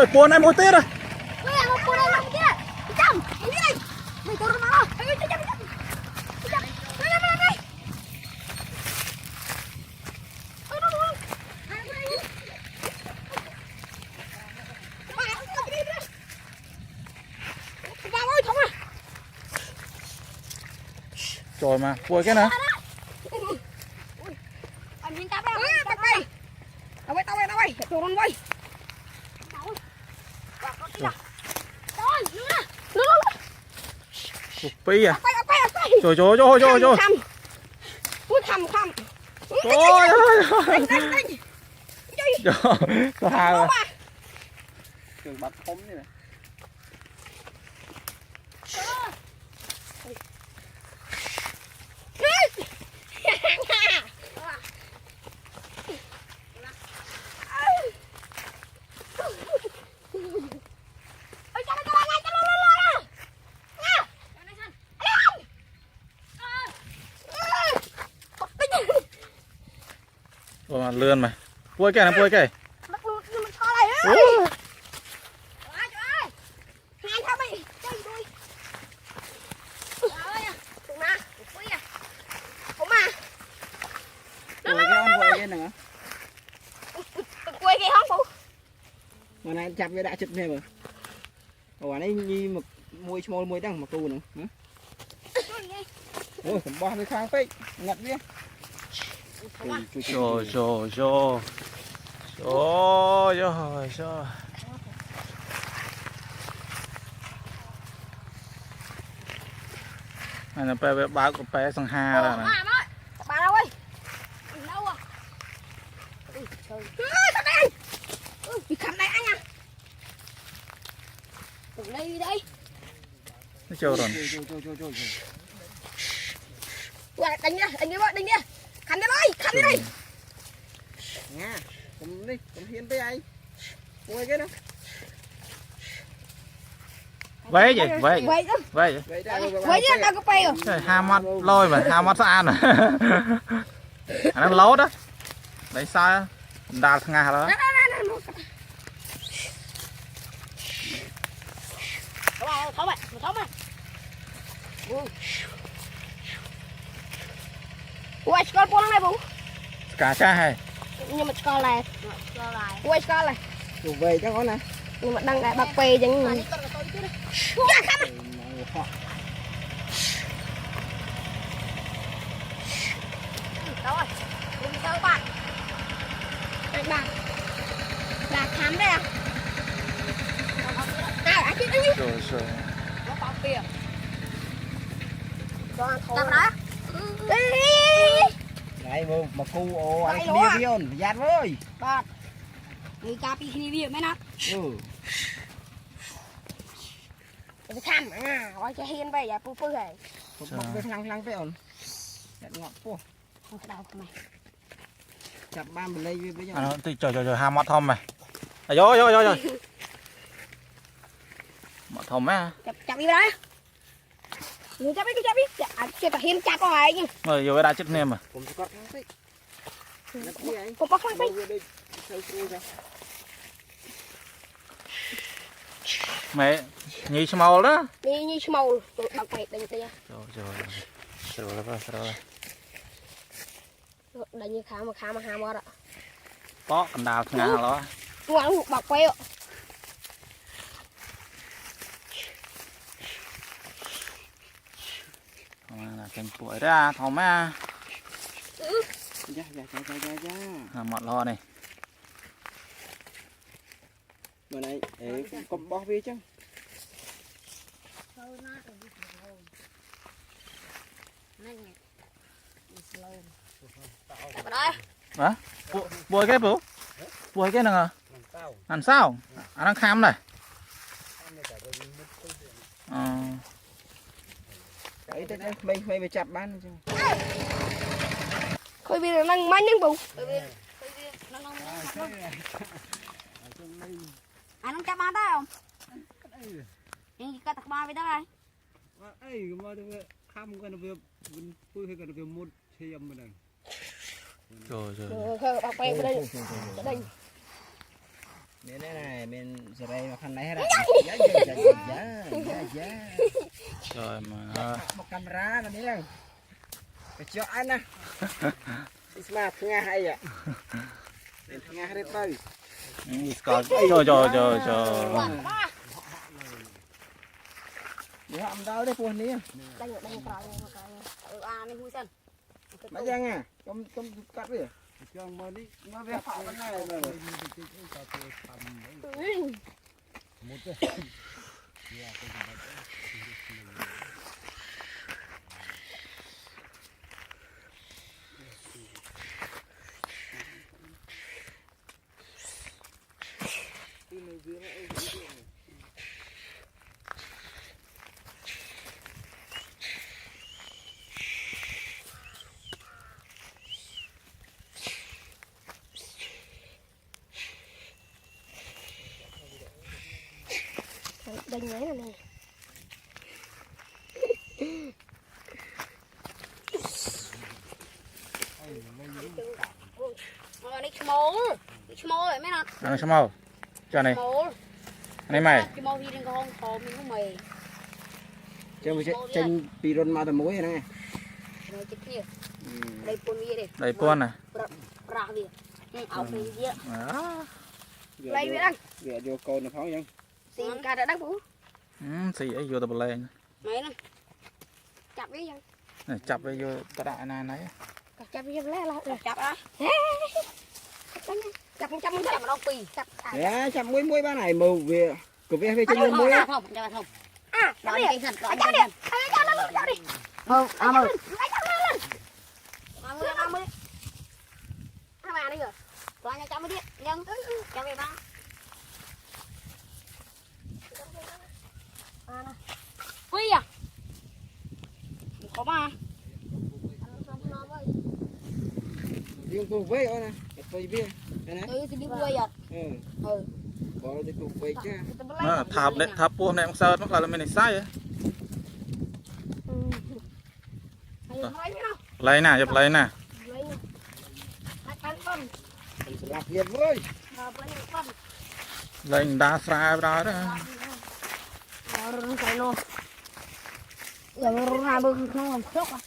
trời buồn này một tiết rồi trời mà quay cái này pi à trời trời trời trời trời trời hai rồi trường bật khống như này mà lươn mày quay cái này quay cái mà này chặt với đã chụp này mà ủa này như một môi đang một tu nữa ôiผมบอกไปข้างไปงัดเนี่ย trời trời trời trời trời này là pe báo của pe sang ha rồi này bà đâu ơi đâu à bị cầm đây anh à từ đây đây nó trâu rồi đánh đi đánh đi khăn đi đây nha cầm hiên tới ai quay cái đó vậy gì vậy chứ tao có bay rồi hai mắt lôi mà hai mắt xa rồi nó lố đó đấy sao đào thằng ngà đó tháo mày ui con buông này bố cả cha hay nhưng mà con này ui con này đủ về chắc con này nhưng mà đang lại bạc bê chẳng này đâu rồi đừng sao bạn bà khám đây à rồi rồi nó bao tiền cho tao đó này mà cu ồ anh đi viôn giạt với bọt người cà pi khi đi mấy nó cái khám à coi cho hiên bây giờ pu pu này một cái lăng phải ổn ngọt po không đâu mày chặt ba mình lấy với nhau nó thì trời hai mắt thom mày rồi mắt thom á chặt đi đấy người chặt đi chưa phải hiên chặt con này rồi vô cái đá chết nem mà cũng có thằng đấy cũng có thằng đấy mẹ nhị màu đó đi như màu bạc bạc đây kia rồi đây như khám mà ham đó có cần đào thằng ngà đó ngoan bạc queo là cành tuổi ra thòng á dạ mọt lo này mà này con bò về chứ hả bùi cái bùi cái nào làm sao anh đang khám này mày phải chặt bán chứ khơi bây giờ năng manh nhưng bù anh không chặt bán đó không nhưng cái tạc ba với đó đây ấy mà khăm cái nó việc mình pui hay cái nó việc một thì âm mình rồi bạc bè đây đây Miền này miền giờ đây mà khăn này hết rồi. Giá. Rồi mà Một camera là đấy rồi. Cái chỗ anh nè. Smart nghe hay vậy. Nghe hay đấy. cho. Để hầm đâu đấy buồn đi. Đây còi này vui sơn. Mấy giang à, trong cắt đi. Trong mà đi, nó về phá cái này rồi. Đây nhé này. Này small rồi mấy nó. ăn sao mau cho này này mày Small thì đừng có không mình không mày. Chơi một chân piron mà tầm muối này. Này chết kia. Đây pun gì đây. đầy con này Ra đi. Áo cái gì á. Lấy Đây ăn. Về vô cồn nó phóng không? Xin ca đã đắc bú. xì ấy vô tập lên Mấy nè. Chặt với dân. này chập vô ta đại này nấy Chặt với dân lẽ là chặt á. Chặt 100 mà đâu tùy. Chặt. Dạ, chặt muối ba này màu về. Của về trên muối muối á. Không, không. À, đó đi. Chặt đi. Chặt nó luôn, chặt đi. Không, à mơ. Lấy chặt nó lên. 30. Hai bà đi rồi. Qua nhà chặt mới đi. Nhân. Chặt về ba. Quy à? Có mà. Riêng cùng với đó nè, cái cây bia. Đây nè. Tôi sẽ đi quay à. Bỏ đi cùng với chứ. nó thạp buông này sợ nó là mình này sai ấy lấy nè chụp lấy nè Lạc liệt với. lấy đá xa đó đó Rồi luôn. Giờ ra bưng không sốt à.